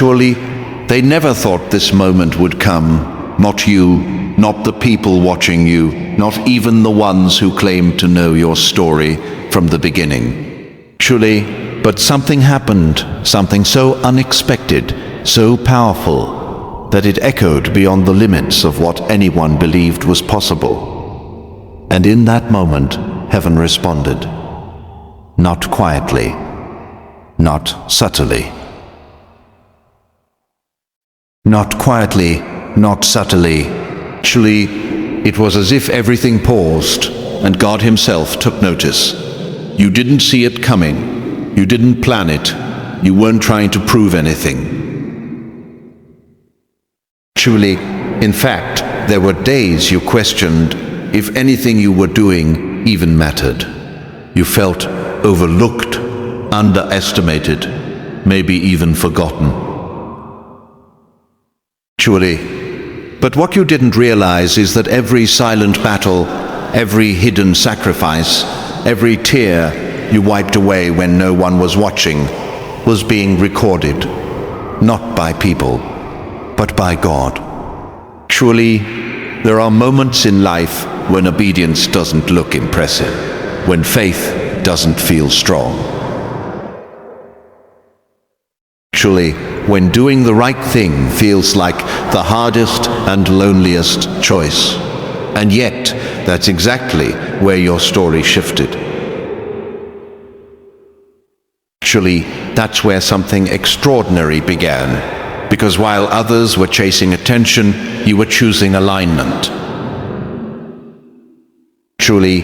Surely they never thought this moment would come. Not you, not the people watching you, not even the ones who claimed to know your story from the beginning. Surely, but something happened, something so unexpected, so powerful, that it echoed beyond the limits of what anyone believed was possible. And in that moment, heaven responded. Not quietly, not subtly. Not quietly, not subtly. Actually, it was as if everything paused, and God himself took notice. You didn't see it coming. You didn't plan it. You weren't trying to prove anything. Actually, in fact, there were days you questioned if anything you were doing even mattered. You felt overlooked, underestimated, maybe even forgotten. Actually, but what you didn't realize is that every silent battle, every hidden sacrifice, every tear you wiped away when no one was watching was being recorded, not by people, but by God. Surely, there are moments in life when obedience doesn't look impressive, when faith doesn't feel strong. Actually, when doing the right thing feels like the hardest and loneliest choice. And yet, that's exactly where your story shifted. Actually, that's where something extraordinary began, because while others were chasing attention, you were choosing alignment. Truly,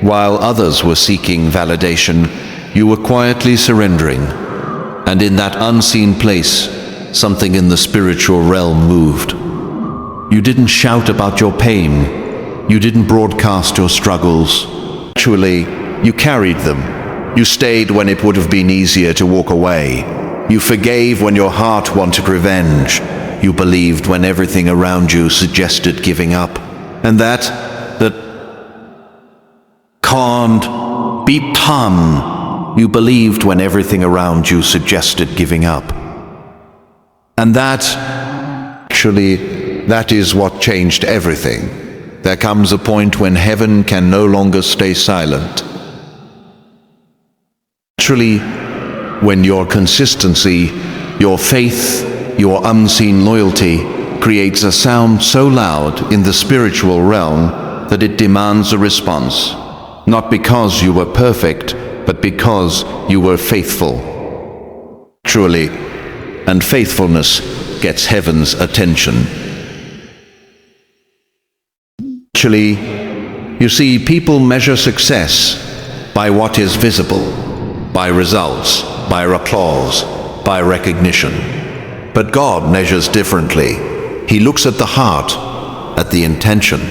while others were seeking validation, you were quietly surrendering. And in that unseen place, something in the spiritual realm moved. You didn't shout about your pain. You didn't broadcast your struggles. Actually, you carried them. You stayed when it would have been easier to walk away. You forgave when your heart wanted revenge. You believed when everything around you suggested giving up. And that can't be done. You believed when everything around you suggested giving up. And that is what changed everything. There comes a point when heaven can no longer stay silent. Actually, when your consistency, your faith, your unseen loyalty creates a sound so loud in the spiritual realm that it demands a response. Not because you were perfect, but because you were faithful. Truly, and faithfulness gets heaven's attention. Actually, you see, people measure success by what is visible, by results, by applause, by recognition. But God measures differently. He looks at the heart, at the intention,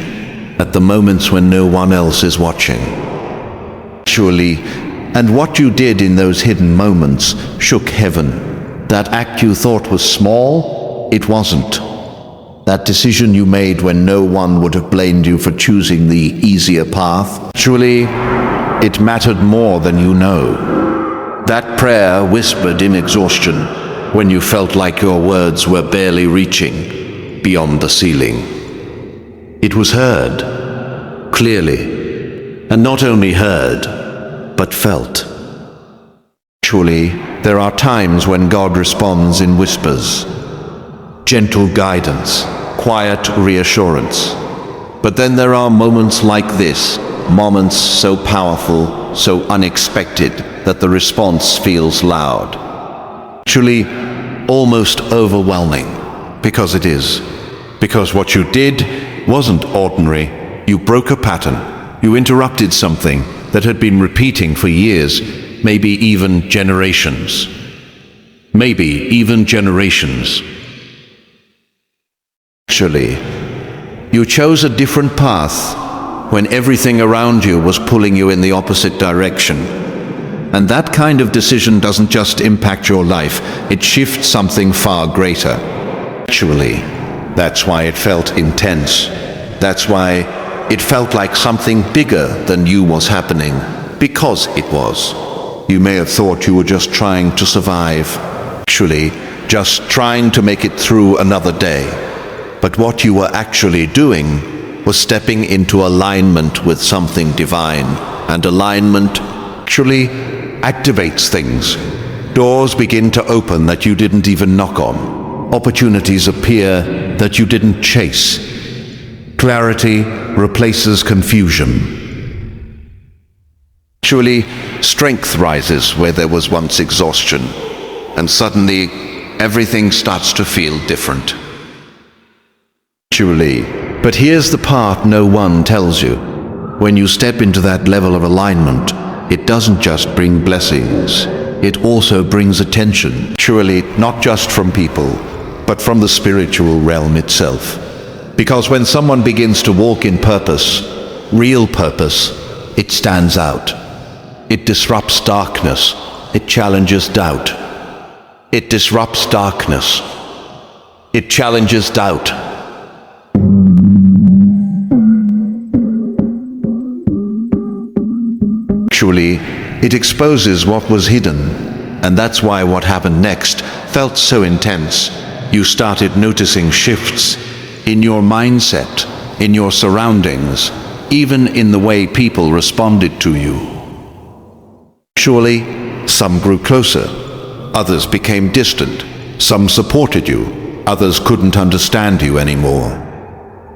at the moments when no one else is watching. Surely, and what you did in those hidden moments shook heaven. That act you thought was small, it wasn't. That decision you made when no one would have blamed you for choosing the easier path, surely it mattered more than you know. That prayer whispered in exhaustion when you felt like your words were barely reaching beyond the ceiling. It was heard, clearly, and not only heard, but felt. Surely, there are times when God responds in whispers, gentle guidance, quiet reassurance. But then there are moments like this, moments so powerful, so unexpected, that the response feels loud. Actually, almost overwhelming, because it is. Because what you did wasn't ordinary. You broke a pattern. You interrupted something that had been repeating for years, maybe even generations. Maybe even generations. Actually, you chose a different path when everything around you was pulling you in the opposite direction. And that kind of decision doesn't just impact your life, it shifts something far greater. Actually, that's why it felt intense. That's why it felt like something bigger than you was happening, because it was. You may have thought you were just trying to survive. Actually, just trying to make it through another day. But what you were actually doing was stepping into alignment with something divine, and alignment actually activates things. Doors begin to open that you didn't even knock on. Opportunities appear that you didn't chase. Clarity replaces confusion. Actually, strength rises where there was once exhaustion, and suddenly everything starts to feel different. Actually, but here's the part no one tells you. When you step into that level of alignment, it doesn't just bring blessings, it also brings attention. Surely not just from people, but from the spiritual realm itself. Because when someone begins to walk in purpose, real purpose, it stands out. It disrupts darkness. It challenges doubt. It disrupts darkness. It challenges doubt. Actually, it exposes what was hidden, and that's why what happened next felt so intense. You started noticing shifts in your mindset, in your surroundings, even in the way people responded to you. Surely, some grew closer, others became distant, some supported you, others couldn't understand you anymore.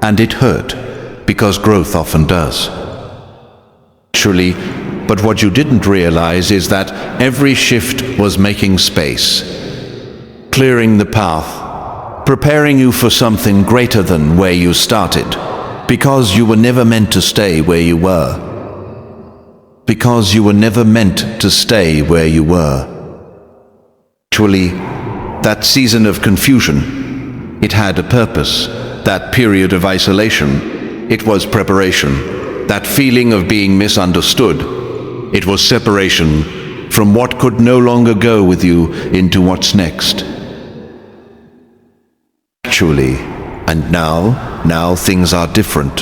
And it hurt, because growth often does. Surely, but what you didn't realize is that every shift was making space, clearing the path, preparing you for something greater than where you started, because you were never meant to stay where you were. Because you were never meant to stay where you were. Actually, that season of confusion, it had a purpose. That period of isolation, it was preparation. That feeling of being misunderstood, it was separation from what could no longer go with you into what's next. Actually, and now things are different.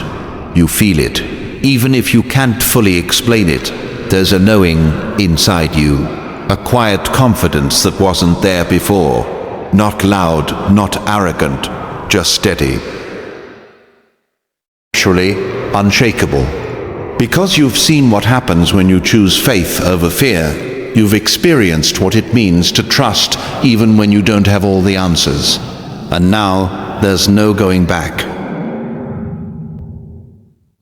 You feel it. Even if you can't fully explain it, there's a knowing inside you, a quiet confidence that wasn't there before. Not loud, not arrogant, just steady. Actually, unshakable. Because you've seen what happens when you choose faith over fear, you've experienced what it means to trust even when you don't have all the answers. And now, there's no going back.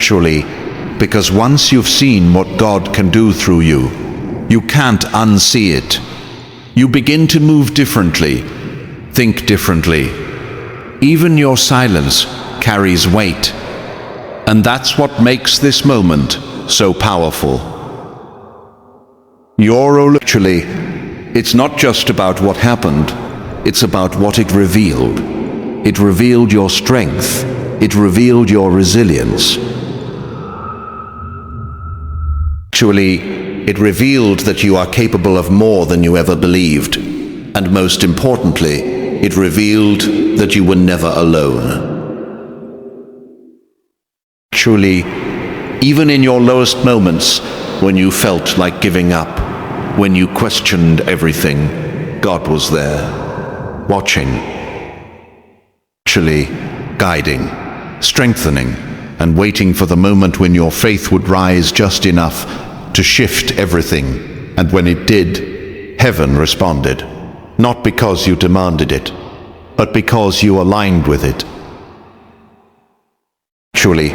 Surely, because once you've seen what God can do through you, you can't unsee it. You begin to move differently, think differently. Even your silence carries weight. And that's what makes this moment so powerful. Your role actually, it's not just about what happened, it's about what it revealed. It revealed your strength. It revealed your resilience. Actually, it revealed that you are capable of more than you ever believed. And most importantly, it revealed that you were never alone. Actually, even in your lowest moments, when you felt like giving up, when you questioned everything, God was there, watching, actually guiding, strengthening, and waiting for the moment when your faith would rise just enough to shift everything. And when it did, heaven responded, not because you demanded it, but because you aligned with it. Actually,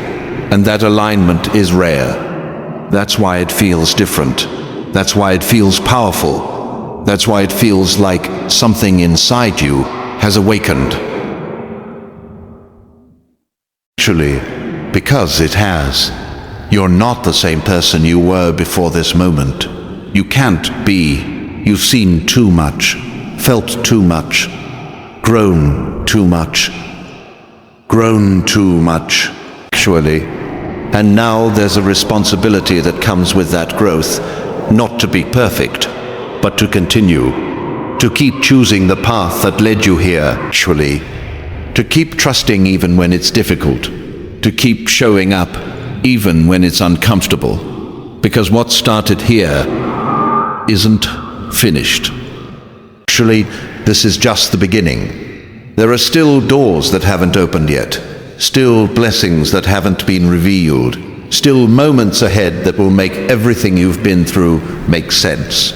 and that alignment is rare. That's why it feels different. That's why it feels powerful. That's why it feels like something inside you has awakened. Actually, because it has. You're not the same person you were before this moment. You can't be. You've seen too much, felt too much, grown too much, grown too much. Actually, and now there's a responsibility that comes with that growth, not to be perfect, but to continue, to keep choosing the path that led you here, actually, to keep trusting even when it's difficult, to keep showing up even when it's uncomfortable, because what started here isn't finished. Actually, this is just the beginning. There are still doors that haven't opened yet, still blessings that haven't been revealed, still moments ahead that will make everything you've been through make sense.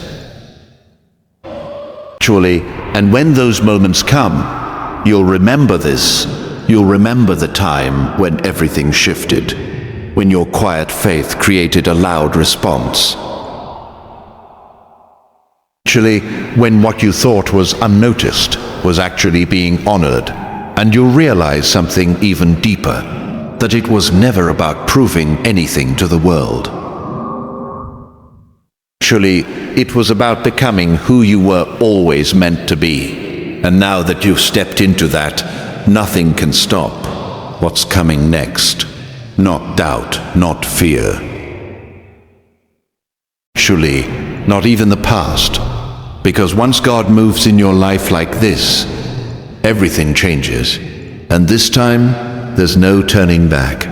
Actually, and when those moments come, you'll remember this. You'll remember the time when everything shifted, when your quiet faith created a loud response. Actually, when what you thought was unnoticed was actually being honored, and you'll realize something even deeper, that it was never about proving anything to the world. Actually, it was about becoming who you were always meant to be. And now that you've stepped into that, nothing can stop what's coming next. Not doubt, not fear. Actually, not even the past. Because once God moves in your life like this, everything changes. And this time, there's no turning back.